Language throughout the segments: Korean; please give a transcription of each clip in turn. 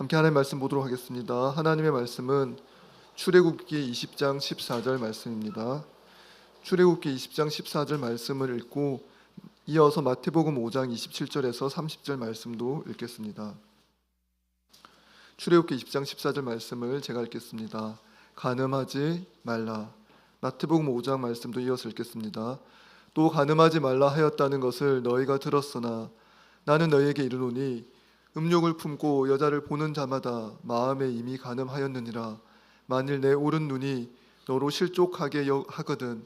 함께 하나님의 말씀 보도록 하겠습니다. 하나님의 말씀은 출애굽기 20장 14절 말씀입니다. 출애굽기 20장 14절 말씀을 읽고 이어서 마태복음 5장 27절에서 30절 말씀도 읽겠습니다. 출애굽기 20장 14절 말씀을 제가 읽겠습니다. 간음하지 말라. 마태복음 5장 말씀도 이어서 읽겠습니다. 또 간음하지 말라 하였다는 것을 너희가 들었으나 나는 너희에게 이르노니 음욕을 품고 여자를 보는 자마다 마음에 이미 간음하였느니라. 만일 내 오른 눈이 너로 실족하게 하거든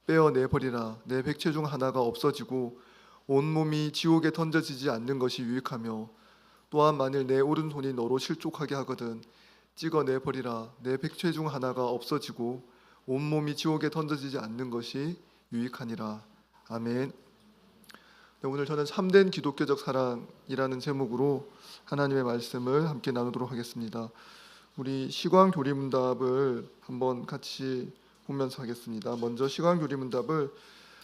빼어내버리라. 내 백체 중 하나가 없어지고 온몸이 지옥에 던져지지 않는 것이 유익하며 또한 만일 내 오른손이 너로 실족하게 하거든 찍어내버리라. 내 백체 중 하나가 없어지고 온몸이 지옥에 던져지지 않는 것이 유익하니라. 아멘. 네, 오늘 저는 참된 기독교적 사랑이라는 제목으로 하나님의 말씀을 함께 나누도록 하겠습니다. 우리 시광교리문답을 한번 같이 보면서 하겠습니다. 먼저 시광교리문답을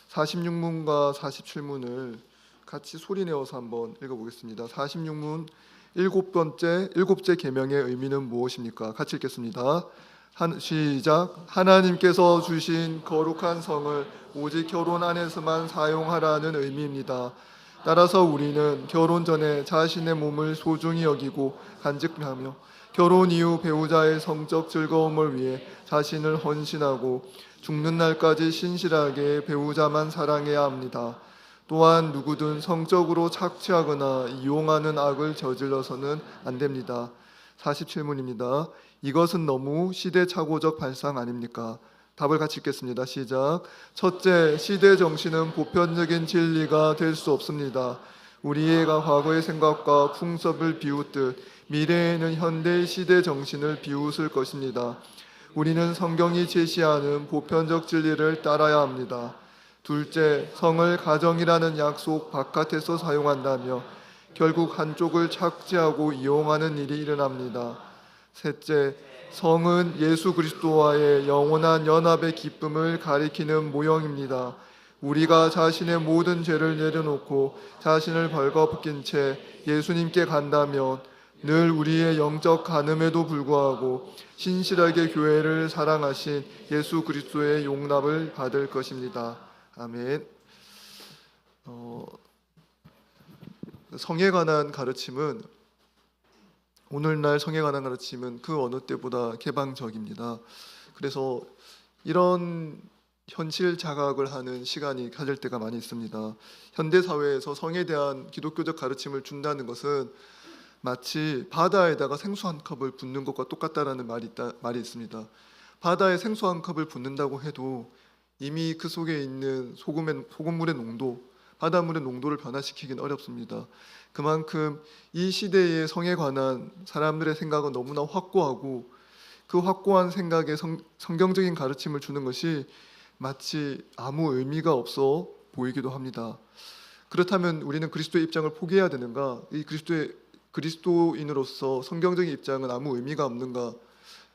46문과 47문을 같이 소리내어서 한번 읽어보겠습니다. 46문 일곱째 계명의 의미는 무엇입니까? 같이 읽겠습니다. 시작. 하나님께서 주신 거룩한 성을 오직 결혼 안에서만 사용하라는 의미입니다. 따라서 우리는 결혼 전에 자신의 몸을 소중히 여기고 간직하며 결혼 이후 배우자의 성적 즐거움을 위해 자신을 헌신하고 죽는 날까지 신실하게 배우자만 사랑해야 합니다. 또한 누구든 성적으로 착취하거나 이용하는 악을 저질러서는 안 됩니다. 47문입니다. 이것은 너무 시대착오적 발상 아닙니까? 답을 같이 읽겠습니다. 시작. 첫째, 시대 정신은 보편적인 진리가 될 수 없습니다. 우리의 과거의 생각과 풍습을 비웃듯 미래에는 현대의 시대 정신을 비웃을 것입니다. 우리는 성경이 제시하는 보편적 진리를 따라야 합니다. 둘째, 성을 가정이라는 약속 바깥에서 사용한다며 결국 한쪽을 착취하고 이용하는 일이 일어납니다. 셋째, 성은 예수 그리스도와의 영원한 연합의 기쁨을 가리키는 모형입니다. 우리가 자신의 모든 죄를 내려놓고 자신을 벌거벗긴 채 예수님께 간다면 늘 우리의 영적 간음에도 불구하고 신실하게 교회를 사랑하신 예수 그리스도의 용납을 받을 것입니다. 아멘. 성에 관한 가르침은 오늘날 성에 관한 가르침은 그 어느 때보다 개방적입니다. 그래서 이런 현실 자각을 하는 시간이 가질 때가 많이 있습니다. 현대 사회에서 성에 대한 기독교적 가르침을 준다는 것은 마치 바다에다가 생수 한 컵을 붓는 것과 똑같다라는 말이 있습니다. 바다에 생수 한 컵을 붓는다고 해도 이미 그 속에 있는 소금물의 농도, 바닷물의 농도를 변화시키기는 어렵습니다. 그만큼 이 시대의 성에 관한 사람들의 생각은 너무나 확고하고 그 확고한 생각에 성경적인 가르침을 주는 것이 마치 아무 의미가 없어 보이기도 합니다. 그렇다면 우리는 그리스도의 입장을 포기해야 되는가? 이 그리스도인으로서 성경적인 입장은 아무 의미가 없는가?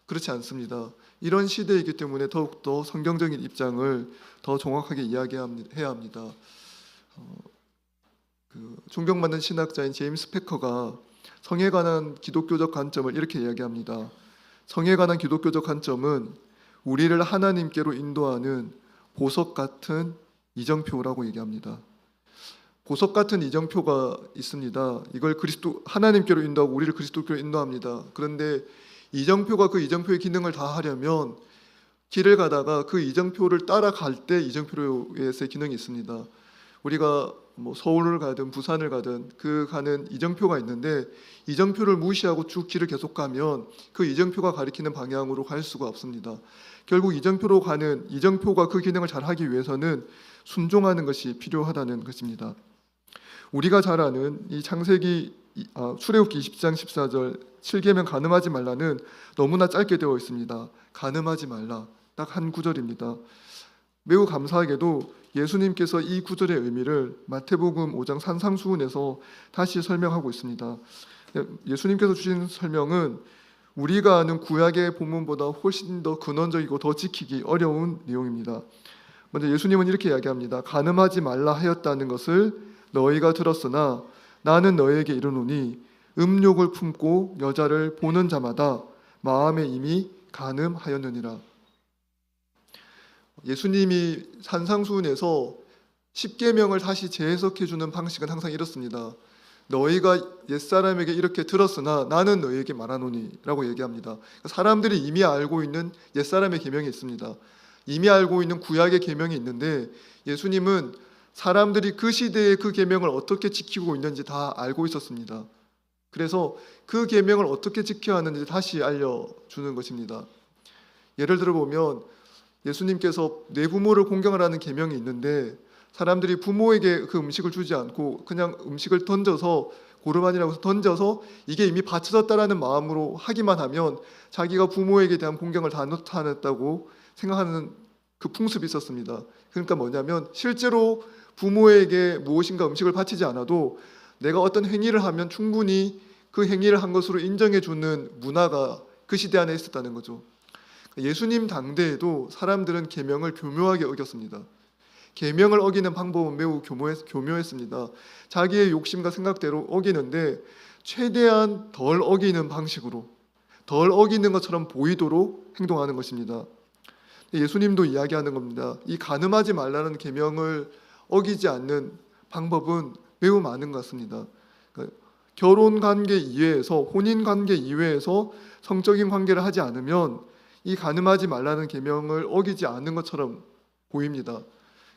그렇지 않습니다. 이런 시대이기 때문에 더욱더 성경적인 입장을 더 정확하게 이야기해야 합니다. 존경받는 신학자인 제임스 패커가 성에 관한 기독교적 관점을 이렇게 이야기합니다. 성에 관한 기독교적 관점은 우리를 하나님께로 인도하는 보석 같은 이정표라고 얘기합니다. 보석 같은 이정표가 있습니다. 이걸 하나님께로 인도하고 우리를 그리스도께로 인도합니다. 그런데 이정표가 그 이정표의 기능을 다 하려면 길을 가다가 그 이정표를 따라갈 때 이정표로서의 기능이 있습니다. 우리가 서울을 가든 부산을 가든 그 가는 이정표가 있는데 이정표를 무시하고 쭉 길을 계속 가면 그 이정표가 가리키는 방향으로 갈 수가 없습니다. 결국 이정표가 그 기능을 잘 하기 위해서는 순종하는 것이 필요하다는 것입니다. 우리가 잘 아는 이 출애굽기 20장 14절 7계명 간음하지 말라는 너무나 짧게 되어 있습니다. 간음하지 말라, 딱 한 구절입니다. 매우 감사하게도 예수님께서 이 구절의 의미를 마태복음 5장 산상수훈에서 다시 설명하고 있습니다. 예수님께서 주신 설명은 우리가 아는 구약의 본문보다 훨씬 더 근원적이고 더 지키기 어려운 내용입니다. 먼저 예수님은 이렇게 이야기합니다. 간음하지 말라 하였다는 것을 너희가 들었으나 나는 너희에게 이르노니 음욕을 품고 여자를 보는 자마다 마음에 이미 간음하였느니라. 예수님이 산상수훈에서 십계명을 다시 재해석해 주는 방식은 항상 이렇습니다. 너희가 옛사람에게 이렇게 들었으나 나는 너희에게 말하노니 라고 얘기합니다. 사람들이 이미 알고 있는 옛사람의 계명이 있습니다. 이미 알고 있는 구약의 계명이 있는데 예수님은 사람들이 그 시대에 그 계명을 어떻게 지키고 있는지 다 알고 있었습니다. 그래서 그 계명을 어떻게 지켜야 하는지 다시 알려주는 것입니다. 예를 들어 보면 예수님께서 내 부모를 공경하라는 계명이 있는데 사람들이 부모에게 그 음식을 주지 않고 그냥 음식을 던져서 고르반이라고 해서 던져서 이게 이미 바쳐졌다라는 마음으로 하기만 하면 자기가 부모에게 대한 공경을 다 나타냈다고 생각하는 그 풍습이 있었습니다. 그러니까 뭐냐면 실제로 부모에게 무엇인가 음식을 바치지 않아도 내가 어떤 행위를 하면 충분히 그 행위를 한 것으로 인정해 주는 문화가 그 시대 안에 있었다는 거죠. 예수님 당대에도 사람들은 계명을 교묘하게 어겼습니다. 계명을 어기는 방법은 매우 교묘했습니다. 자기의 욕심과 생각대로 어기는데 최대한 덜 어기는 방식으로, 덜 어기는 것처럼 보이도록 행동하는 것입니다. 예수님도 이야기하는 겁니다. 이 간음하지 말라는 계명을 어기지 않는 방법은 매우 많은 것 같습니다. 결혼 관계 이외에서, 혼인 관계 이외에서 성적인 관계를 하지 않으면 이 간음하지 말라는 계명을 어기지 않는 것처럼 보입니다.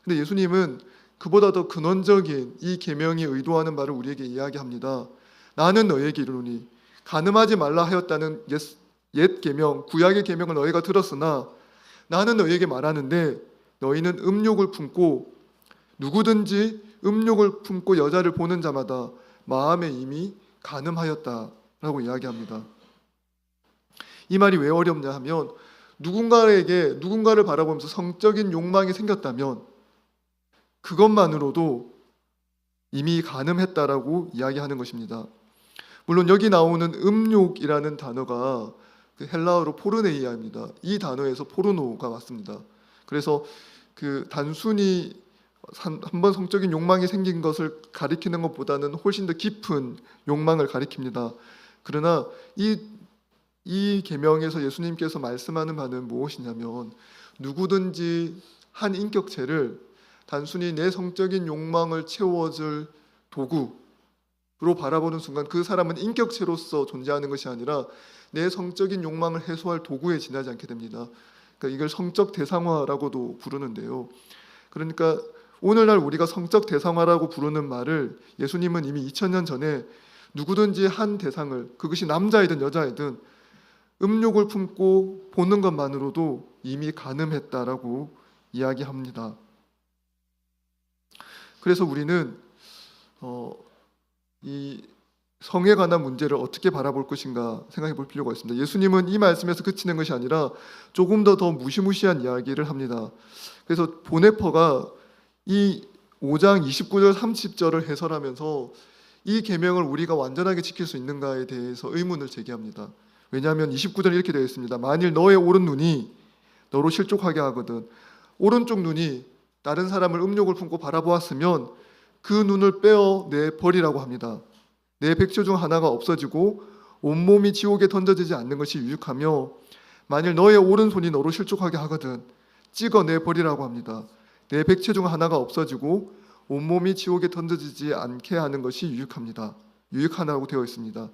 근데 예수님은 그보다 더 근원적인 이 계명이 의도하는 바를 우리에게 이야기합니다. 나는 너희에게 이르노니 간음하지 말라 하였다는 옛 계명, 구약의 계명을 너희가 들었으나 나는 너희에게 말하는데 너희는 음욕을 품고 누구든지 음욕을 품고 여자를 보는 자마다 마음에 이미 간음하였다라고 이야기합니다. 이 말이 왜 어렵냐 하면 누군가를 바라보면서 성적인 욕망이 생겼다면 그것만으로도 이미 간음했다라고 이야기하는 것입니다. 물론 여기 나오는 음욕이라는 단어가 그 헬라어로 포르네이아입니다. 이 단어에서 포르노가 왔습니다. 그래서 그 단순히 한번 성적인 욕망이 생긴 것을 가리키는 것보다는 훨씬 더 깊은 욕망을 가리킵니다. 그러나 이 계명에서 예수님께서 말씀하는 바는 무엇이냐면 누구든지 한 인격체를 단순히 내 성적인 욕망을 채워줄 도구로 바라보는 순간 그 사람은 인격체로서 존재하는 것이 아니라 내 성적인 욕망을 해소할 도구에 지나지 않게 됩니다. 그러니까 이걸 성적 대상화라고도 부르는데요. 그러니까 오늘날 우리가 성적 대상화라고 부르는 말을 예수님은 이미 2000년 전에 누구든지 한 대상을, 그것이 남자이든 여자이든 음욕을 품고 보는 것만으로도 이미 간음했다라고 이야기합니다. 그래서 우리는 이 성에 관한 문제를 어떻게 바라볼 것인가 생각해 볼 필요가 있습니다. 예수님은 이 말씀에서 그치는 것이 아니라 조금 더 무시무시한 이야기를 합니다. 그래서 보네퍼가 이 5장 29절 30절을 해설하면서 이 계명을 우리가 완전하게 지킬 수 있는가에 대해서 의문을 제기합니다. 왜냐하면 29절에 이렇게 되어 있습니다. 만일 너의 오른 눈이 너로 실족하게 하거든 오른쪽 눈이 다른 사람을 음욕을 품고 바라보았으면 그 눈을 빼어 내버리라고 합니다. 내 백체 중 하나가 없어지고 온몸이 지옥에 던져지지 않는 것이 유익하며 만일 너의 오른손이 너로 실족하게 하거든 찍어내버리라고 합니다. 내 백체 중 하나가 없어지고 온몸이 지옥에 던져지지 않게 하는 것이 유익합니다. 유익하다고 되어 있습니다.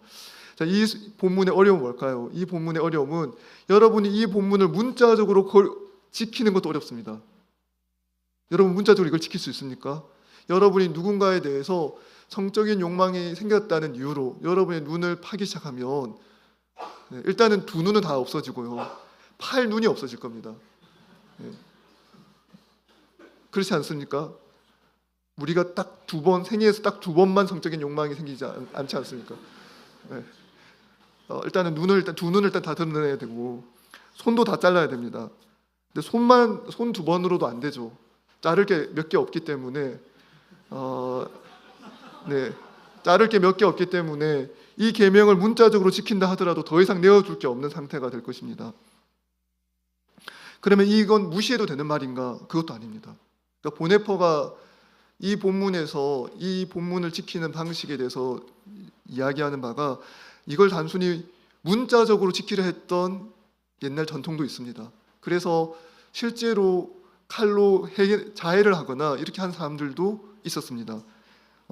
자, 이 본문의 어려움은 뭘까요? 이 본문의 어려움은 여러분이 이 본문을 문자적으로 지키는 것도 어렵습니다. 여러분 문자적으로 이걸 지킬 수 있습니까? 여러분이 누군가에 대해서 성적인 욕망이 생겼다는 이유로 여러분의 눈을 파기 시작하면 일단은 두 눈은 다 없어지고요. 팔 눈이 없어질 겁니다. 그렇지 않습니까? 우리가 딱 두 번, 생애에서 딱 두 번만 성적인 욕망이 생기지 않지 않습니까? 일단은 두 눈을 일단 다 드러내야 되고 손도 다 잘라야 됩니다. 근데 손 두 번으로도 안 되죠. 자를 게 몇 개 없기 때문에 자를 게 몇 개 없기 때문에 이 계명을 문자적으로 지킨다 하더라도 더 이상 내어줄 게 없는 상태가 될 것입니다. 그러면 이건 무시해도 되는 말인가? 그것도 아닙니다. 그러니까 보네퍼가 이 본문에서 이 본문을 지키는 방식에 대해서 이야기하는 바가 이걸 단순히 문자적으로 지키려 했던 옛날 전통도 있습니다. 그래서 실제로 칼로 자해를 하거나 이렇게 한 사람들도 있었습니다.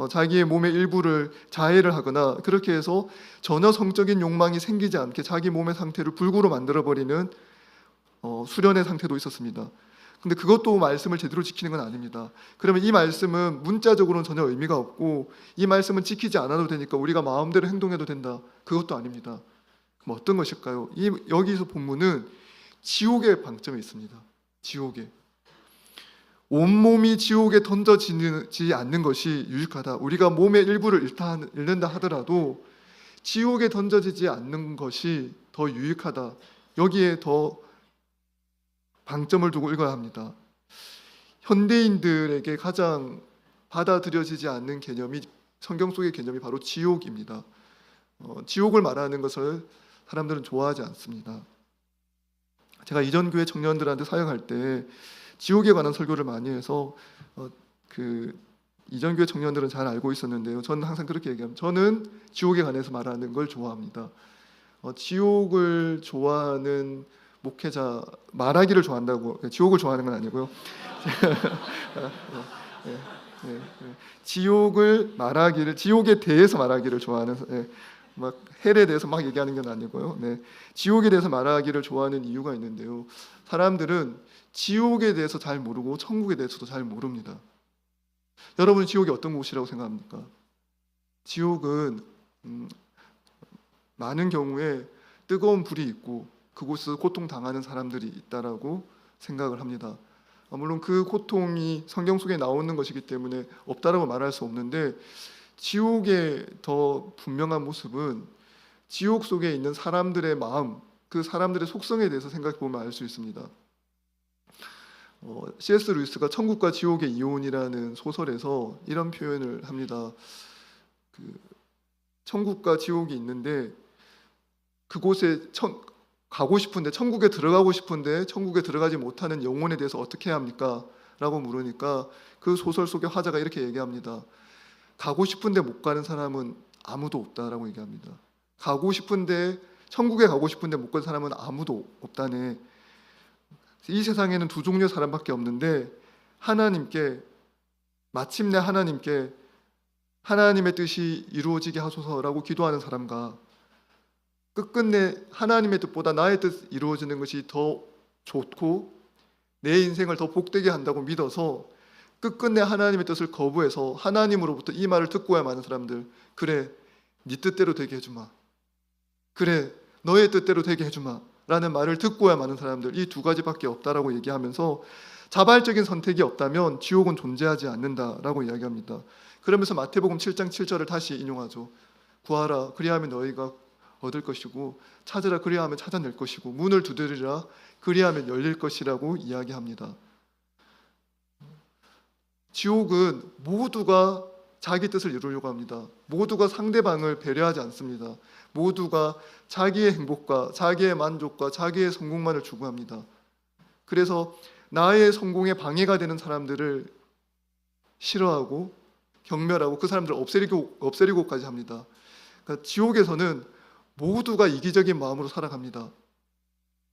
자기의 몸의 일부를 자해를 하거나 그렇게 해서 전혀 성적인 욕망이 생기지 않게 자기 몸의 상태를 불구로 만들어버리는 수련의 상태도 있었습니다. 근데 그것도 말씀을 제대로 지키는 건 아닙니다. 그러면 이 말씀은 문자적으로는 전혀 의미가 없고 이 말씀은 지키지 않아도 되니까 우리가 마음대로 행동해도 된다. 그것도 아닙니다. 그럼 어떤 것일까요? 여기서 본문은 지옥의 방점에 있습니다. 지옥에. 온몸이 지옥에 던져지지 않는 것이 유익하다. 우리가 몸의 일부를 잃는다 하더라도 지옥에 던져지지 않는 것이 더 유익하다. 여기에 더 방점을 두고 읽어야 합니다. 현대인들에게 가장 받아들여지지 않는 개념이 성경 속의 개념이 바로 지옥입니다. 지옥을 말하는 것을 사람들은 좋아하지 않습니다. 제가 이전 교회 청년들한테 사역할 때 지옥에 관한 설교를 많이 해서 이전 교회 청년들은 잘 알고 있었는데요. 저는 항상 그렇게 얘기합니다. 저는 지옥에 관해서 말하는 걸 좋아합니다. 지옥을 좋아하는 목회자, 말하기를 좋아한다고, 지옥을 좋아하는 건 아니고요. 지옥에 대해서 말하기를 좋아하는, 막 헬에 대해서 막 얘기하는 건 아니고요. 지옥에 대해서 말하기를 좋아하는 이유가 있는데요. 사람들은 지옥에 대해서 잘 모르고 천국에 대해서도 잘 모릅니다. 여러분, 지옥이 어떤 곳이라고 생각합니까? 지옥은 많은 경우에 뜨거운 불이 있고 그곳에서 고통당하는 사람들이 있다라고 생각을 합니다. 물론 그 고통이 성경 속에 나오는 것이기 때문에 없다라고 말할 수 없는데, 지옥의 더 분명한 모습은 지옥 속에 있는 사람들의 마음, 그 사람들의 속성에 대해서 생각해 보면 알 수 있습니다. C.S. 루이스가 천국과 지옥의 이혼이라는 소설에서 이런 표현을 합니다. 천국과 지옥이 있는데 그곳에 가고 싶은데, 천국에 들어가고 싶은데 천국에 들어가지 못하는 영혼에 대해서 어떻게 해야 합니까? 라고 물으니까 그 소설 속의 화자가 이렇게 얘기합니다. 가고 싶은데 못 가는 사람은 아무도 없다라고 얘기합니다. 천국에 가고 싶은데 못 가는 사람은 아무도 없다네. 이 세상에는 두 종류의 사람밖에 없는데, 마침내 하나님께 하나님의 뜻이 이루어지게 하소서라고 기도하는 사람과 끝끝내 하나님의 뜻보다 나의 뜻 이루어지는 것이 더 좋고 내 인생을 더 복되게 한다고 믿어서 끝끝내 하나님의 뜻을 거부해서 하나님으로부터 이 말을 듣고야 마는 사람들, 그래 네 뜻대로 되게 해주마, 그래 너의 뜻대로 되게 해주마 라는 말을 듣고야 마는 사람들, 이 두 가지밖에 없다라고 얘기하면서 자발적인 선택이 없다면 지옥은 존재하지 않는다라고 이야기합니다. 그러면서 마태복음 7장 7절을 다시 인용하죠. 구하라 그리하면 너희가 얻을 것이고 찾으라 그리하면 찾아낼 것이고 문을 두드리라 그리하면 열릴 것이라고 이야기합니다. 지옥은 모두가 자기 뜻을 이루려고 합니다. 모두가 상대방을 배려하지 않습니다. 모두가 자기의 행복과 자기의 만족과 자기의 성공만을 추구합니다. 그래서 나의 성공에 방해가 되는 사람들을 싫어하고 경멸하고 그 사람들을 없애리고까지 합니다. 그러니까 지옥에서는 모두가 이기적인 마음으로 살아갑니다.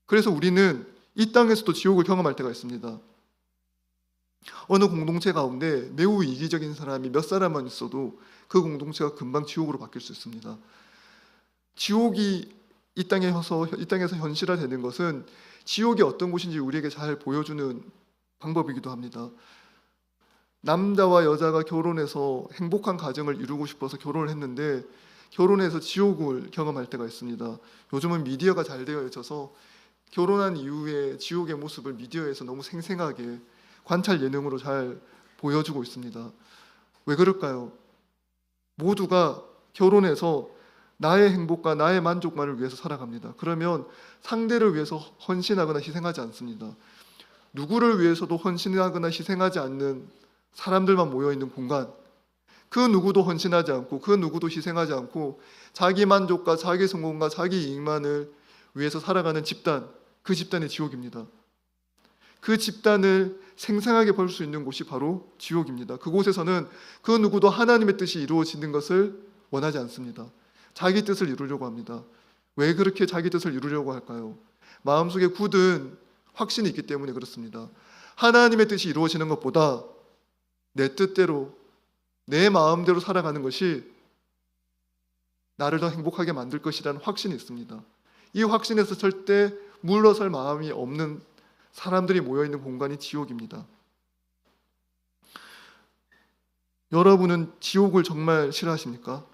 그래서 우리는 이 땅에서도 지옥을 경험할 때가 있습니다. 어느 공동체 가운데 매우 이기적인 사람이 몇 사람만 있어도 그 공동체가 금방 지옥으로 바뀔 수 있습니다. 지옥이 이 땅에서 현실화되는 것은 지옥이 어떤 곳인지 우리에게 잘 보여주는 방법이기도 합니다. 남자와 여자가 결혼해서 행복한 가정을 이루고 싶어서 결혼을 했는데 결혼해서 지옥을 경험할 때가 있습니다. 요즘은 미디어가 잘 되어 있어서 결혼한 이후에 지옥의 모습을 미디어에서 너무 생생하게 관찰 예능으로 잘 보여주고 있습니다. 왜 그럴까요? 모두가 결혼해서 나의 행복과 나의 만족만을 위해서 살아갑니다. 그러면 상대를 위해서 헌신하거나 희생하지 않습니다. 누구를 위해서도 헌신하거나 희생하지 않는 사람들만 모여있는 공간, 그 누구도 헌신하지 않고 그 누구도 희생하지 않고 자기 만족과 자기 성공과 자기 이익만을 위해서 살아가는 집단, 그 집단이 지옥입니다. 그 집단을 생생하게 볼 수 있는 곳이 바로 지옥입니다. 그곳에서는 그 누구도 하나님의 뜻이 이루어지는 것을 원하지 않습니다. 자기 뜻을 이루려고 합니다. 왜 그렇게 자기 뜻을 이루려고 할까요? 마음속에 굳은 확신이 있기 때문에 그렇습니다. 하나님의 뜻이 이루어지는 것보다 내 뜻대로, 내 마음대로 살아가는 것이 나를 더 행복하게 만들 것이라는 확신이 있습니다. 이 확신에서 절대 물러설 마음이 없는 사람들이 모여있는 공간이 지옥입니다. 여러분은 지옥을 정말 싫어하십니까?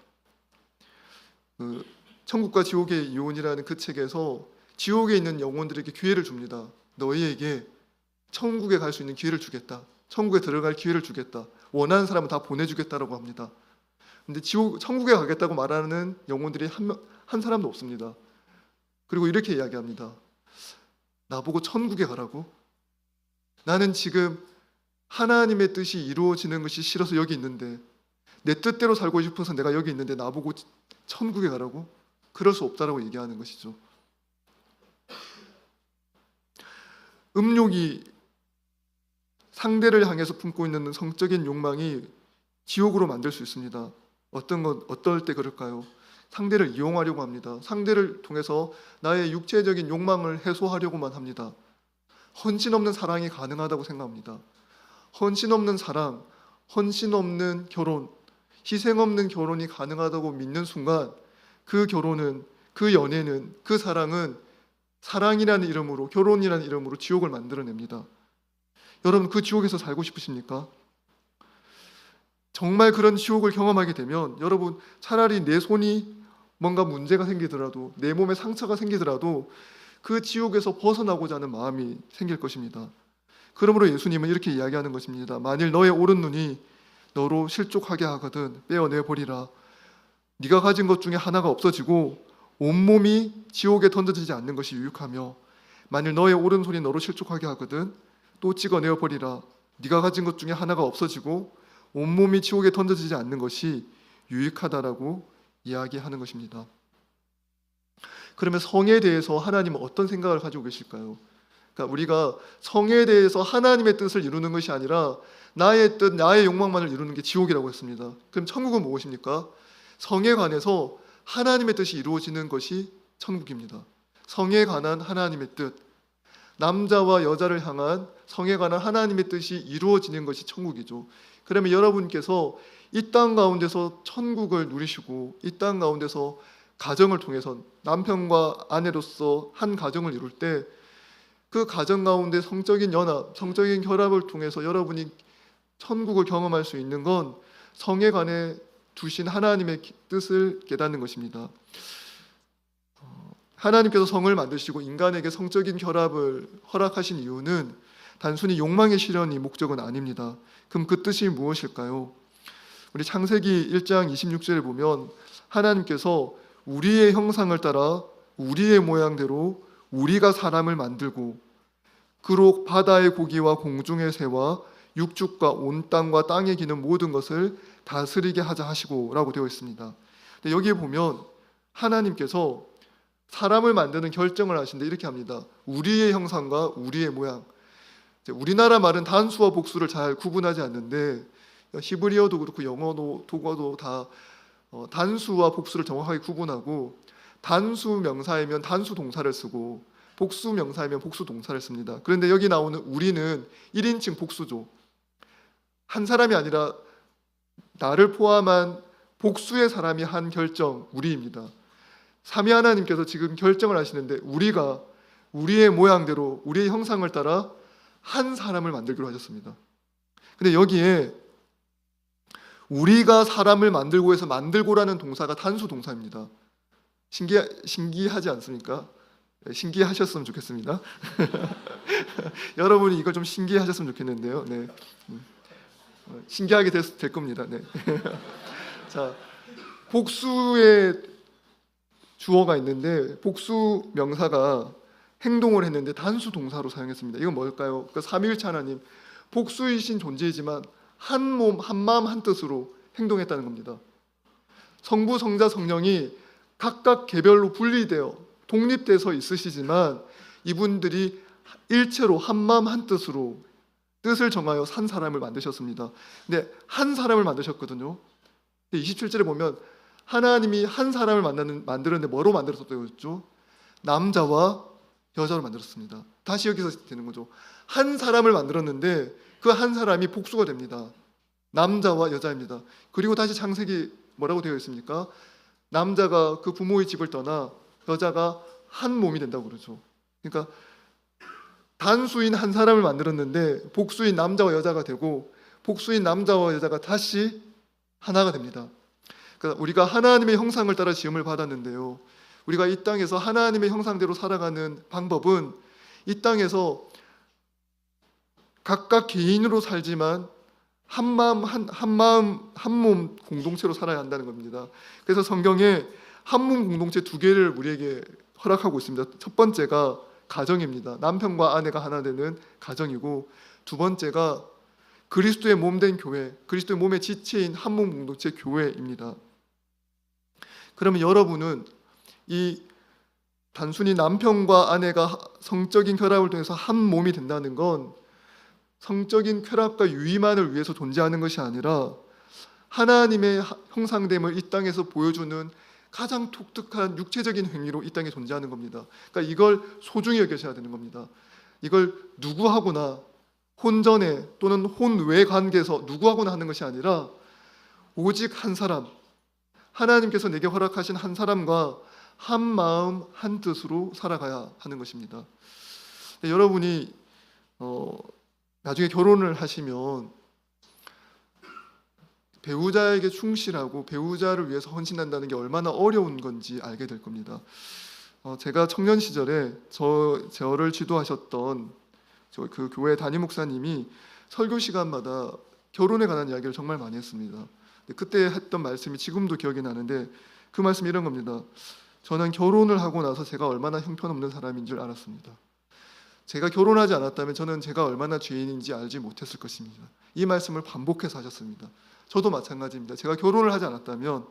천국과 지옥의 이혼이라는 그 책에서 지옥에 있는 영혼들에게 기회를 줍니다. 너희에게 천국에 갈 수 있는 기회를 주겠다. 천국에 들어갈 기회를 주겠다. 원하는 사람은 다 보내주겠다라고 합니다. 근데 천국에 가겠다고 말하는 영혼들이 한 사람도 없습니다. 그리고 이렇게 이야기합니다. 나보고 천국에 가라고? 나는 지금 하나님의 뜻이 이루어지는 것이 싫어서 여기 있는데, 내 뜻대로 살고 싶어서 내가 여기 있는데 나보고 천국에 가라고? 그럴 수 없다라고 얘기하는 것이죠. 음욕이 상대를 향해서 품고 있는 성적인 욕망이 지옥으로 만들 수 있습니다. 어떨 때 그럴까요? 상대를 이용하려고 합니다. 상대를 통해서 나의 육체적인 욕망을 해소하려고만 합니다. 헌신 없는 사랑이 가능하다고 생각합니다. 헌신 없는 사랑, 헌신 없는 결혼, 희생 없는 결혼이 가능하다고 믿는 순간 그 결혼은, 그 연애는, 그 사랑은 사랑이라는 이름으로, 결혼이라는 이름으로 지옥을 만들어냅니다. 여러분, 그 지옥에서 살고 싶으십니까? 정말 그런 지옥을 경험하게 되면 여러분, 차라리 내 손이 뭔가 문제가 생기더라도, 내 몸에 상처가 생기더라도 그 지옥에서 벗어나고자 하는 마음이 생길 것입니다. 그러므로 예수님은 이렇게 이야기하는 것입니다. 만일 너의 오른 눈이 너로 실족하게 하거든 빼어내버리라. 네가 가진 것 중에 하나가 없어지고 온몸이 지옥에 던져지지 않는 것이 유익하며, 만일 너의 오른손이 너로 실족하게 하거든 또 찍어내어버리라. 네가 가진 것 중에 하나가 없어지고 온몸이 지옥에 던져지지 않는 것이 유익하다라고 이야기하는 것입니다. 그러면 성에 대해서 하나님은 어떤 생각을 가지고 계실까요? 그러니까 우리가 성에 대해서 하나님의 뜻을 이루는 것이 아니라 나의 뜻, 나의 욕망만을 이루는 게 지옥이라고 했습니다. 그럼 천국은 무엇입니까? 성에 관해서 하나님의 뜻이 이루어지는 것이 천국입니다. 성에 관한 하나님의 뜻, 남자와 여자를 향한 성에 관한 하나님의 뜻이 이루어지는 것이 천국이죠. 그러면 여러분께서 이 땅 가운데서 천국을 누리시고 이 땅 가운데서 가정을 통해서 남편과 아내로서 한 가정을 이룰 때 그 가정 가운데 성적인 연합, 성적인 결합을 통해서 여러분이 천국을 경험할 수 있는 건 성에 관해 두신 하나님의 뜻을 깨닫는 것입니다. 하나님께서 성을 만드시고 인간에게 성적인 결합을 허락하신 이유는 단순히 욕망의 실현이 목적은 아닙니다. 그럼 그 뜻이 무엇일까요? 우리 창세기 1장 26절에 보면 하나님께서 우리의 형상을 따라 우리의 모양대로 우리가 사람을 만들고 그로 바다의 고기와 공중의 새와 육축과 온 땅과 땅에 기는 모든 것을 다스리게 하자 하시고 라고 되어 있습니다. 근데 여기에 보면 하나님께서 사람을 만드는 결정을 하시는데 이렇게 합니다. 우리의 형상과 우리의 모양. 우리나라 말은 단수와 복수를 잘 구분하지 않는데 히브리어도 그렇고 영어도 독어도 다 단수와 복수를 정확하게 구분하고, 단수 명사이면 단수 동사를 쓰고 복수 명사이면 복수 동사를 씁니다. 그런데 여기 나오는 우리는 1인칭 복수죠. 한 사람이 아니라 나를 포함한 복수의 사람이 한 결정, 우리입니다. 삼위 하나님께서 지금 결정을 하시는데 우리가 우리의 모양대로 우리의 형상을 따라 한 사람을 만들기로 하셨습니다. 근데 여기에 우리가 사람을 만들고 해서 만들고라는 동사가 단수 동사입니다. 신기하지 않습니까? 신기하셨으면 좋겠습니다. 여러분이 이걸 좀 신기하셨으면 좋겠는데요. 네. 신기하게 될 겁니다. 네. 자, 복수의 주어가 있는데 복수 명사가 행동을 했는데 단수 동사로 사용했습니다. 이건 뭘까요? 그러니까 삼위일체 하나님, 복수이신 존재이지만 한 몸, 한 마음, 한 뜻으로 행동했다는 겁니다. 성부, 성자, 성령이 각각 개별로 분리되어 독립돼서 있으시지만 이분들이 일체로 한 마음 한 뜻으로 뜻을 정하여 한 사람을 만드셨습니다. 근데 한 사람을 만드셨거든요. 27절에 보면 하나님이 한 사람을 만들었는데 뭐로 만들었다고 했죠? 남자와 여자로 만들었습니다. 다시 여기서 되는 거죠. 한 사람을 만들었는데 그 한 사람이 복수가 됩니다. 남자와 여자입니다. 그리고 다시 창세기 뭐라고 되어 있습니까? 남자가 그 부모의 집을 떠나 여자가 한 몸이 된다고 그러죠. 그러니까 단수인 한 사람을 만들었는데 복수인 남자와 여자가 되고 복수인 남자와 여자가 다시 하나가 됩니다. 그러니까 우리가 하나님의 형상을 따라 지음을 받았는데요. 우리가 이 땅에서 하나님의 형상대로 살아가는 방법은 이 땅에서 각각 개인으로 살지만 한 마음 한 몸 공동체로 살아야 한다는 겁니다. 그래서 성경에 한 몸 공동체 두 개를 우리에게 허락하고 있습니다. 첫 번째가 가정입니다. 남편과 아내가 하나 되는 가정이고, 두 번째가 그리스도의 몸 된 교회, 그리스도의 몸의 지체인 한 몸 공동체 교회입니다. 그러면 여러분은 이 단순히 남편과 아내가 성적인 결합을 통해서 한 몸이 된다는 건 성적인 쾌락과 유의만을 위해서 존재하는 것이 아니라 하나님의 형상됨을 이 땅에서 보여주는 가장 독특한 육체적인 행위로 이 땅에 존재하는 겁니다. 그러니까 이걸 소중히 여기셔야 되는 겁니다. 이걸 누구하고나 혼전에 또는 혼외 관계에서 누구하고나 하는 것이 아니라 오직 한 사람, 하나님께서 내게 허락하신 한 사람과 한 마음 한 뜻으로 살아가야 하는 것입니다. 여러분이 나중에 결혼을 하시면 배우자에게 충실하고 배우자를 위해서 헌신한다는 게 얼마나 어려운 건지 알게 될 겁니다. 제가 청년 시절에 저를 지도하셨던 그 교회 담임 목사님이 설교 시간마다 결혼에 관한 이야기를 정말 많이 했습니다. 그때 했던 말씀이 지금도 기억이 나는데 그 말씀이 이런 겁니다. 저는 결혼을 하고 나서 제가 얼마나 형편없는 사람인 줄 알았습니다. 제가 결혼하지 않았다면 저는 제가 얼마나 죄인인지 알지 못했을 것입니다. 이 말씀을 반복해서 하셨습니다. 저도 마찬가지입니다. 제가 결혼을 하지 않았다면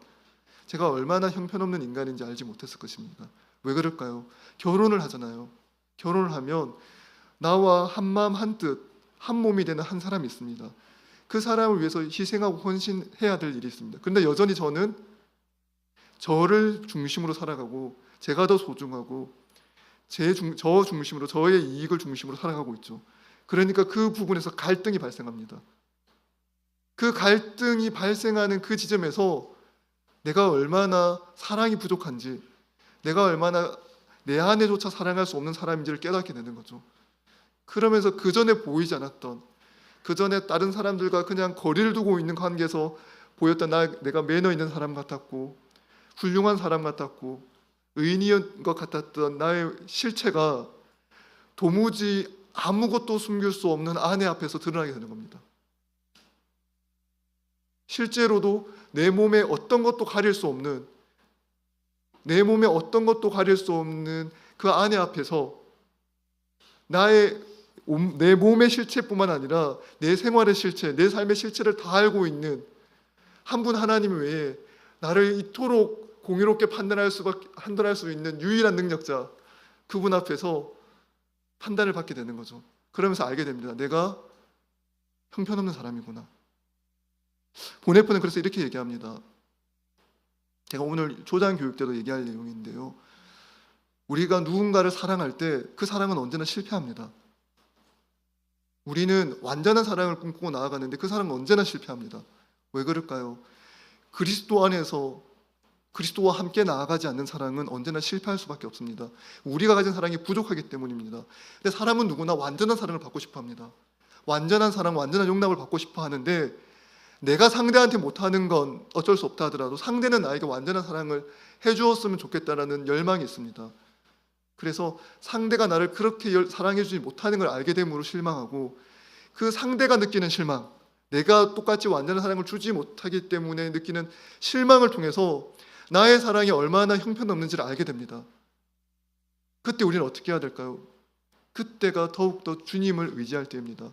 제가 얼마나 형편없는 인간인지 알지 못했을 것입니다. 왜 그럴까요? 결혼을 하잖아요. 결혼을 하면 나와 한 마음 한 뜻, 한 몸이 되는 한 사람이 있습니다. 그 사람을 위해서 희생하고 헌신해야 될 일이 있습니다. 그런데 여전히 저는 저를 중심으로 살아가고 제가 더 소중하고 저 중심으로, 저의 이익을 중심으로 살아가고 있죠. 그러니까 그 부분에서 갈등이 발생합니다. 그 갈등이 발생하는 그 지점에서 내가 얼마나 사랑이 부족한지, 내가 얼마나 내 안에조차 사랑할 수 없는 사람인지를 깨닫게 되는 거죠. 그러면서 그 전에 보이지 않았던, 그 전에 다른 사람들과 그냥 거리를 두고 있는 관계에서 보였던 내가 매너 있는 사람 같았고 훌륭한 사람 같았고 의인인 것 같았던 나의 실체가 도무지 아무것도 숨길 수 없는 아내 앞에서 드러나게 되는 겁니다. 실제로도 내 몸에 어떤 것도 가릴 수 없는, 내 몸에 어떤 것도 가릴 수 없는 그 아내 앞에서 내 몸의 실체뿐만 아니라 내 생활의 실체, 내 삶의 실체를 다 알고 있는 한 분 하나님 외에 나를 이토록 공의롭게 판단할 수 있는 유일한 능력자, 그분 앞에서 판단을 받게 되는 거죠. 그러면서 알게 됩니다. 내가 형편없는 사람이구나. 보네프는 그래서 이렇게 얘기합니다. 제가 오늘 조장 교육 때도 얘기할 내용인데요. 우리가 누군가를 사랑할 때 그 사랑은 언제나 실패합니다. 우리는 완전한 사랑을 꿈꾸고 나아가는데 그 사랑은 언제나 실패합니다. 왜 그럴까요? 그리스도 안에서 그리스도와 함께 나아가지 않는 사랑은 언제나 실패할 수밖에 없습니다. 우리가 가진 사랑이 부족하기 때문입니다. 근데 사람은 누구나 완전한 사랑을 받고 싶어 합니다. 완전한 사랑, 완전한 용납을 받고 싶어 하는데 내가 상대한테 못하는 건 어쩔 수 없다 하더라도 상대는 나에게 완전한 사랑을 해주었으면 좋겠다라는 열망이 있습니다. 그래서 상대가 나를 그렇게 사랑해주지 못하는 걸 알게 됨으로 실망하고, 그 상대가 느끼는 실망, 내가 똑같이 완전한 사랑을 주지 못하기 때문에 느끼는 실망을 통해서 나의 사랑이 얼마나 형편없는지를 알게 됩니다. 그때 우리는 어떻게 해야 될까요? 그때가 더욱더 주님을 의지할 때입니다.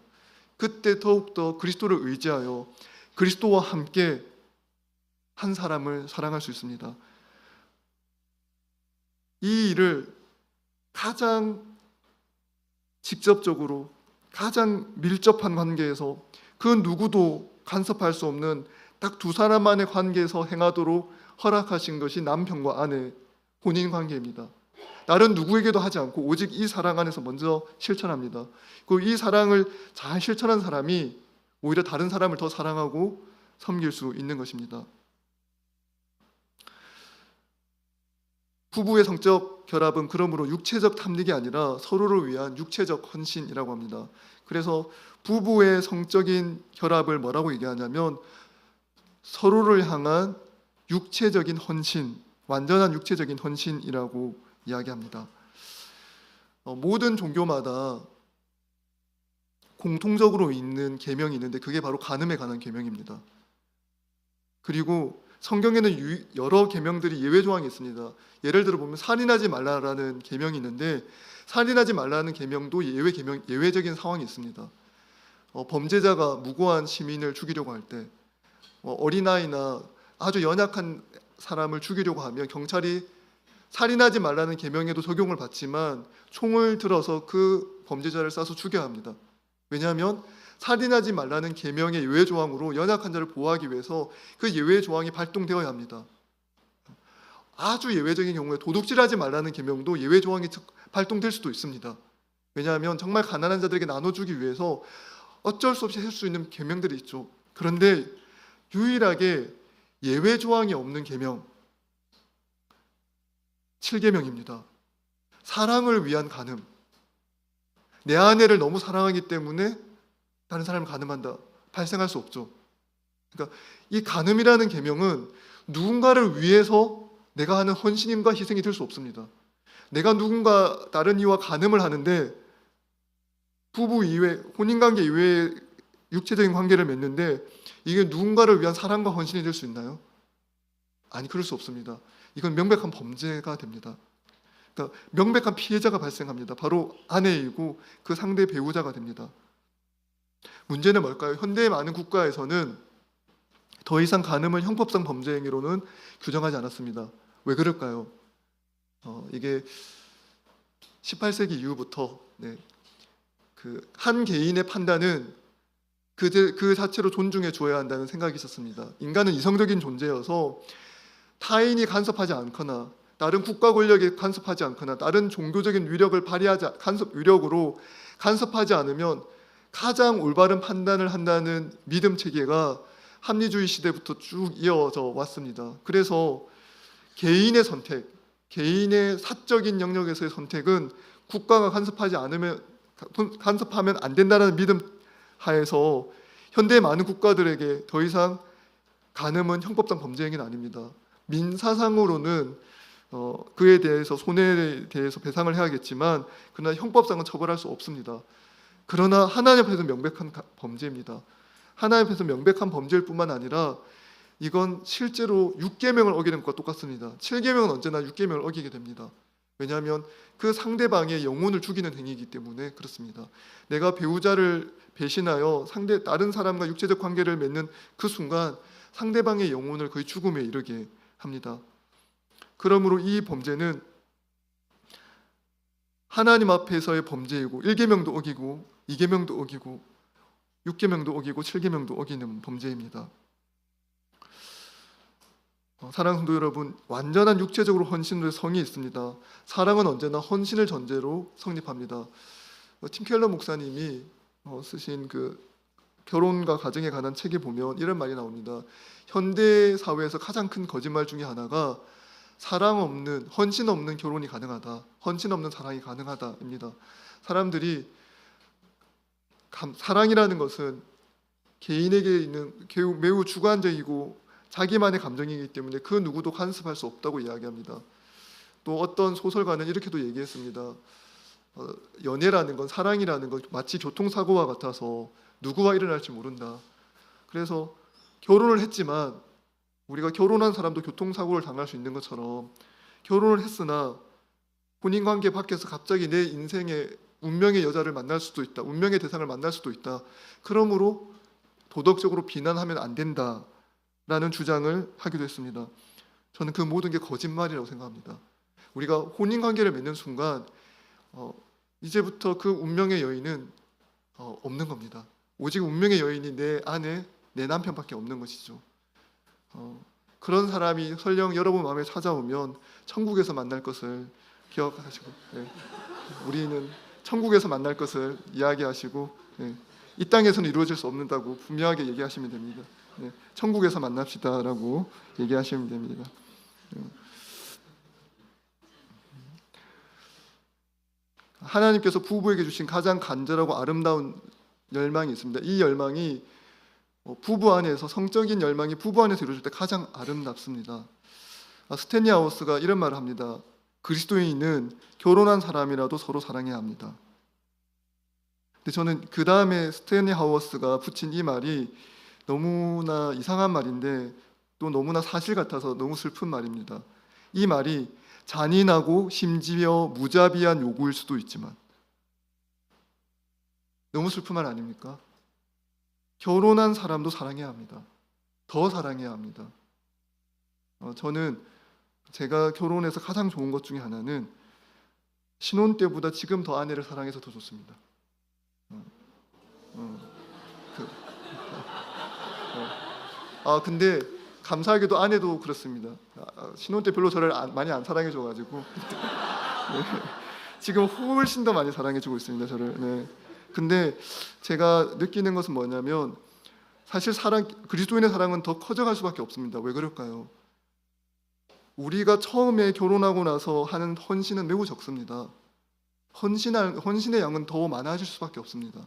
그때 더욱더 그리스도를 의지하여 그리스도와 함께 한 사람을 사랑할 수 있습니다. 이 일을 가장 직접적으로 가장 밀접한 관계에서 그 누구도 간섭할 수 없는 딱 두 사람만의 관계에서 행하도록 허락하신 것이 남편과 아내 혼인 관계입니다. 다른 누구에게도 하지 않고 오직 이 사랑 안에서 먼저 실천합니다. 그 이 사랑을 잘 실천한 사람이 오히려 다른 사람을 더 사랑하고 섬길 수 있는 것입니다. 부부의 성적 결합은 그러므로 육체적 탐닉이 아니라 서로를 위한 육체적 헌신이라고 합니다. 그래서 부부의 성적인 결합을 뭐라고 얘기하냐면 서로를 향한 육체적인 헌신, 완전한 육체적인 헌신이라고 이야기합니다. 모든 종교마다 공통적으로 있는 계명이 있는데 그게 바로 간음에 관한 계명입니다. 그리고 성경에는 여러 계명들이 예외 조항이 있습니다. 예를 들어 보면 살인하지 말라라는 계명이 있는데 살인하지 말라는 계명도 예외적인 상황이 있습니다. 범죄자가 무고한 시민을 죽이려고 할 때, 어린아이나 아주 연약한 사람을 죽이려고 하면 경찰이 살인하지 말라는 계명에도 적용을 받지만 총을 들어서 그 범죄자를 쏴서 죽여야 합니다. 왜냐하면 살인하지 말라는 계명의 예외 조항으로 연약한 자를 보호하기 위해서 그 예외 조항이 발동되어야 합니다. 아주 예외적인 경우에 도둑질하지 말라는 계명도 예외 조항이 발동될 수도 있습니다. 왜냐하면 정말 가난한 자들에게 나눠주기 위해서 어쩔 수 없이 할 수 있는 계명들이 있죠. 그런데 유일하게 예외 조항이 없는 계명 7계명입니다. 사랑을 위한 간음. 내 아내를 너무 사랑하기 때문에 다른 사람을 간음한다. 발생할 수 없죠. 그러니까 이 간음이라는 계명은 누군가를 위해서 내가 하는 헌신임과 희생이 될 수 없습니다. 내가 누군가 다른 이와 간음을 하는데 부부 이외, 혼인관계 이외의 육체적인 관계를 맺는데 이게 누군가를 위한 사랑과 헌신이 될 수 있나요? 아니, 그럴 수 없습니다. 이건 명백한 범죄가 됩니다. 그러니까 명백한 피해자가 발생합니다. 바로 아내이고 그 상대 배우자가 됩니다. 문제는 뭘까요? 현대의 많은 국가에서는 더 이상 간음을 형법상 범죄 행위로는 규정하지 않았습니다. 왜 그럴까요? 이게 18세기 이후부터 그 한 개인의 판단은 그 자체로 존중해 주어야 한다는 생각이 있었습니다. 인간은 이성적인 존재여서 타인이 간섭하지 않거나 다른 국가 권력에 간섭하지 않거나 다른 종교적인 위력을 위력으로 간섭하지 않으면 가장 올바른 판단을 한다는 믿음 체계가 합리주의 시대부터 쭉 이어져 왔습니다. 그래서 개인의 선택, 개인의 사적인 영역에서의 선택은 국가가 간섭하면 안 된다는 믿음 하에서 현대의 많은 국가들에게 더 이상 간음은 형법상 범죄 행위는 아닙니다. 민사상으로는 그에 대해서 손해에 대해서 배상을 해야겠지만 그러나 형법상은 처벌할 수 없습니다. 그러나 하나님 앞에서 명백한 범죄입니다. 하나님 앞에서 명백한 범죄일 뿐만 아니라 이건 실제로 6계명을 어기는 것과 똑같습니다. 7계명은 언제나 6계명을 어기게 됩니다. 왜냐하면 그 상대방의 영혼을 죽이는 행위이기 때문에 그렇습니다. 내가 배우자를 배신하여 다른 사람과 육체적 관계를 맺는 그 순간 상대방의 영혼을 거의 죽음에 이르게 합니다. 그러므로 이 범죄는 하나님 앞에서의 범죄이고 1계명도 어기고 2계명도 어기고 6계명도 어기고 7계명도 어기는 범죄입니다. 사랑하는 성도 여러분, 완전한 육체적으로 헌신의 성이 있습니다. 사랑은 언제나 헌신을 전제로 성립합니다. 팀 켈러 목사님이 쓰신 그 결혼과 가정에 관한 책에 보면 이런 말이 나옵니다. 현대 사회에서 가장 큰 거짓말 중에 하나가 사랑 없는, 헌신 없는 결혼이 가능하다, 헌신 없는 사랑이 가능하다입니다. 사람들이 사랑이라는 것은 개인에게 있는 매우 주관적이고 자기만의 감정이기 때문에 그 누구도 간섭할 수 없다고 이야기합니다. 또 어떤 소설가는 이렇게도 얘기했습니다. 연애라는 건, 사랑이라는 건 마치 교통사고와 같아서 누구와 일어날지 모른다. 그래서 결혼을 했지만 우리가 결혼한 사람도 교통사고를 당할 수 있는 것처럼 결혼을 했으나 혼인관계 밖에서 갑자기 내 인생의 운명의 여자를 만날 수도 있다. 운명의 대상을 만날 수도 있다. 그러므로 도덕적으로 비난하면 안 된다 라는 주장을 하기도 했습니다. 저는 그 모든 게 거짓말이라고 생각합니다. 우리가 혼인관계를 맺는 순간 이제부터 그 운명의 여인은 없는 겁니다. 오직 운명의 여인이 내 아내, 내 남편밖에 없는 것이죠. 그런 사람이 설령 여러분 마음에 찾아오면 천국에서 만날 것을 기억하시고, 우리는 천국에서 만날 것을 이야기하시고, 이 땅에서는 이루어질 수 없는다고 분명하게 얘기하시면 됩니다. 천국에서 만납시다라고 얘기하시면 됩니다. 하나님께서 부부에게 주신 가장 간절하고 아름다운 열망이 있습니다. 이 열망이 부부 안에서, 성적인 열망이 부부 안에서 이루어질 때 가장 아름답습니다. 스탠리 하우스가 이런 말을 합니다. 그리스도인은 결혼한 사람이라도 서로 사랑해야 합니다. 근데 저는 그 다음에 스탠리 하우스가 붙인 이 말이 너무나 이상한 말인데 또 너무나 사실 같아서 너무 슬픈 말입니다. 이 말이 잔인하고 심지어 무자비한 요구일 수도 있지만, 너무 슬픈 말 아닙니까? 결혼한 사람도 사랑해야 합니다. 더 사랑해야 합니다. 저는 제가 결혼해서 가장 좋은 것 중에 하나는 신혼 때보다 지금 더 아내를 사랑해서 더 좋습니다. 근데 감사하게도 아내도 그렇습니다. 신혼 때 별로 저를 많이 안 사랑해줘가지고 지금 훨씬 더 많이 사랑해주고 있습니다, 저를. 근데 제가 느끼는 것은 뭐냐면, 사실 그리스도인의 사랑은 더 커져갈 수밖에 없습니다. 왜 그럴까요? 우리가 처음에 결혼하고 나서 하는 헌신은 매우 적습니다. 헌신의 양은 더 많아질 수밖에 없습니다.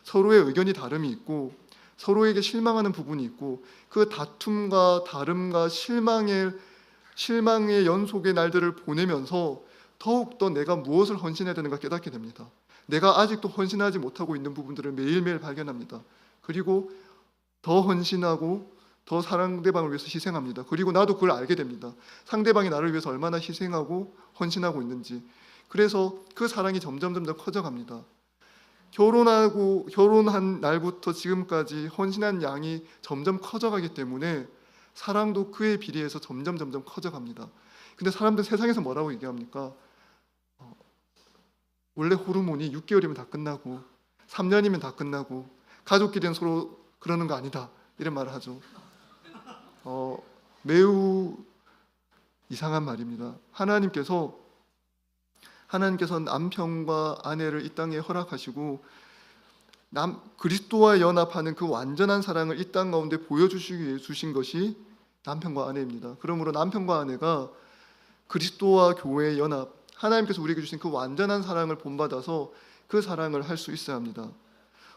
서로의 의견이 다름이 있고 서로에게 실망하는 부분이 있고, 그 다툼과 다름과 실망의 연속의 날들을 보내면서 더욱더 내가 무엇을 헌신해야 되는가 깨닫게 됩니다. 내가 아직도 헌신하지 못하고 있는 부분들을 매일매일 발견합니다. 그리고 더 헌신하고 더 상대방을 위해서 희생합니다. 그리고 나도 그걸 알게 됩니다. 상대방이 나를 위해서 얼마나 희생하고 헌신하고 있는지. 그래서 그 사랑이 점점 커져갑니다. 결혼한 날부터 지금까지 헌신한 양이 점점 커져가기 때문에 사랑도 그에 비례해서 점점 커져갑니다. 근데 사람들 세상에서 뭐라고 얘기합니까? 원래 호르몬이 6개월이면 다 끝나고 3년이면 다 끝나고 가족끼리는 서로 그러는 거 아니다, 이런 말을 하죠. 매우 이상한 말입니다. 하나님께서 남편과 아내를 이 땅에 허락하시고 그리스도와 연합하는 그 완전한 사랑을 이 땅 가운데 보여주시기 위해 주신 것이 남편과 아내입니다. 그러므로 남편과 아내가 그리스도와 교회의 연합, 하나님께서 우리에게 주신 그 완전한 사랑을 본받아서 그 사랑을 할 수 있어야 합니다.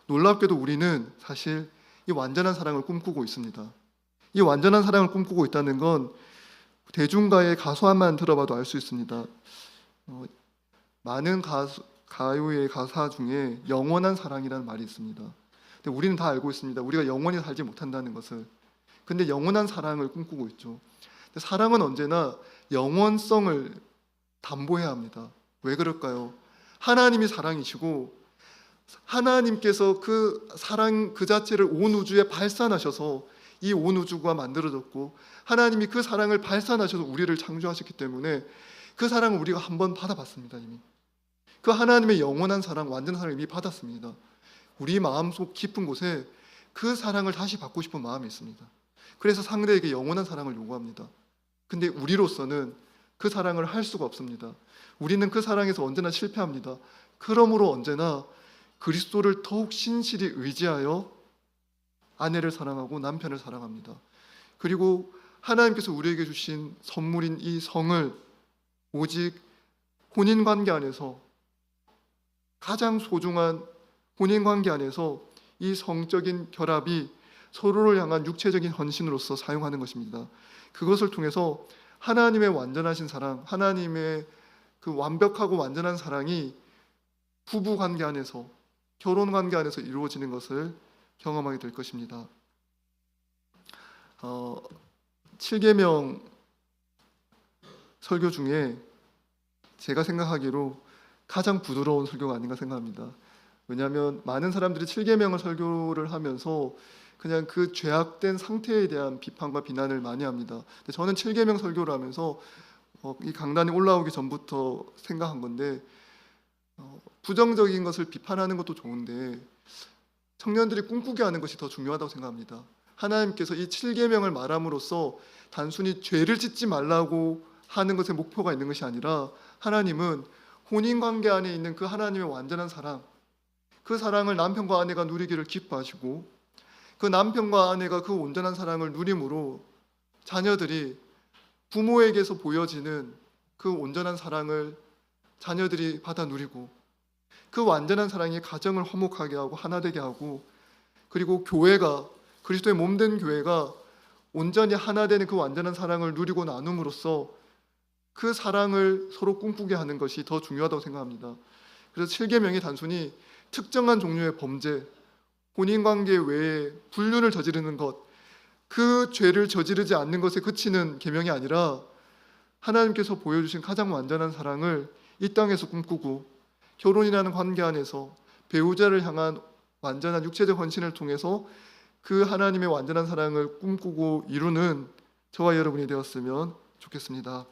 놀랍게도 우리는 사실 이 완전한 사랑을 꿈꾸고 있습니다. 이 완전한 사랑을 꿈꾸고 있다는 건 대중가의 가수만 들어봐도 알 수 있습니다. 많은 가요의 가사 중에 영원한 사랑이라는 말이 있습니다. 근데 우리는 다 알고 있습니다. 우리가 영원히 살지 못한다는 것을. 근데 영원한 사랑을 꿈꾸고 있죠. 근데 사랑은 언제나 영원성을 담보해야 합니다. 왜 그럴까요? 하나님이 사랑이시고 하나님께서 그 사랑 그 자체를 온 우주에 발산하셔서 이 온 우주가 만들어졌고, 하나님이 그 사랑을 발산하셔서 우리를 창조하셨기 때문에 그 사랑을 우리가 한번 받아봤습니다. 이미 그 하나님의 영원한 사랑, 완전한 사랑을 이미 받았습니다. 우리 마음속 깊은 곳에 그 사랑을 다시 받고 싶은 마음이 있습니다. 그래서 상대에게 영원한 사랑을 요구합니다. 근데 우리로서는 그 사랑을 할 수가 없습니다. 우리는 그 사랑에서 언제나 실패합니다. 그러므로 언제나 그리스도를 더욱 신실히 의지하여 아내를 사랑하고 남편을 사랑합니다. 그리고 하나님께서 우리에게 주신 선물인 이 성을 오직 혼인관계 안에서, 가장 소중한 혼인관계 안에서 이 성적인 결합이 서로를 향한 육체적인 헌신으로서 사용하는 것입니다. 그것을 통해서 하나님의 완전하신 사랑, 하나님의 그 완벽하고 완전한 사랑이 부부관계 안에서, 결혼관계 안에서 이루어지는 것을 경험하게 될 것입니다. 7계명 설교 중에 제가 생각하기로 가장 부드러운 설교가 아닌가 생각합니다. 왜냐하면 많은 사람들이 7계명을 설교를 하면서 그냥 그 죄악된 상태에 대한 비판과 비난을 많이 합니다. 근데 저는 7계명 설교를 하면서 이 강단에 올라오기 전부터 생각한 건데, 부정적인 것을 비판하는 것도 좋은데 청년들이 꿈꾸게 하는 것이 더 중요하다고 생각합니다. 하나님께서 이 7계명을 말함으로써 단순히 죄를 짓지 말라고 하는 것에 목표가 있는 것이 아니라 하나님은 혼인관계 안에 있는 그 하나님의 완전한 사랑, 그 사랑을 남편과 아내가 누리기를 기뻐하시고 그 남편과 아내가 그 온전한 사랑을 누림으로 자녀들이 부모에게서 보여지는 그 온전한 사랑을 자녀들이 받아 누리고 그 완전한 사랑이 가정을 화목하게 하고 하나 되게 하고 그리고 교회가 그리스도의 몸된 교회가 온전히 하나 되는 그 완전한 사랑을 누리고 나눔으로써 그 사랑을 서로 꿈꾸게 하는 것이 더 중요하다고 생각합니다. 그래서 7계명이 단순히 특정한 종류의 범죄, 혼인관계 외에 불륜을 저지르는 것, 그 죄를 저지르지 않는 것에 그치는 계명이 아니라 하나님께서 보여주신 가장 완전한 사랑을 이 땅에서 꿈꾸고 결혼이라는 관계 안에서 배우자를 향한 완전한 육체적 헌신을 통해서 그 하나님의 완전한 사랑을 꿈꾸고 이루는 저와 여러분이 되었으면 좋겠습니다.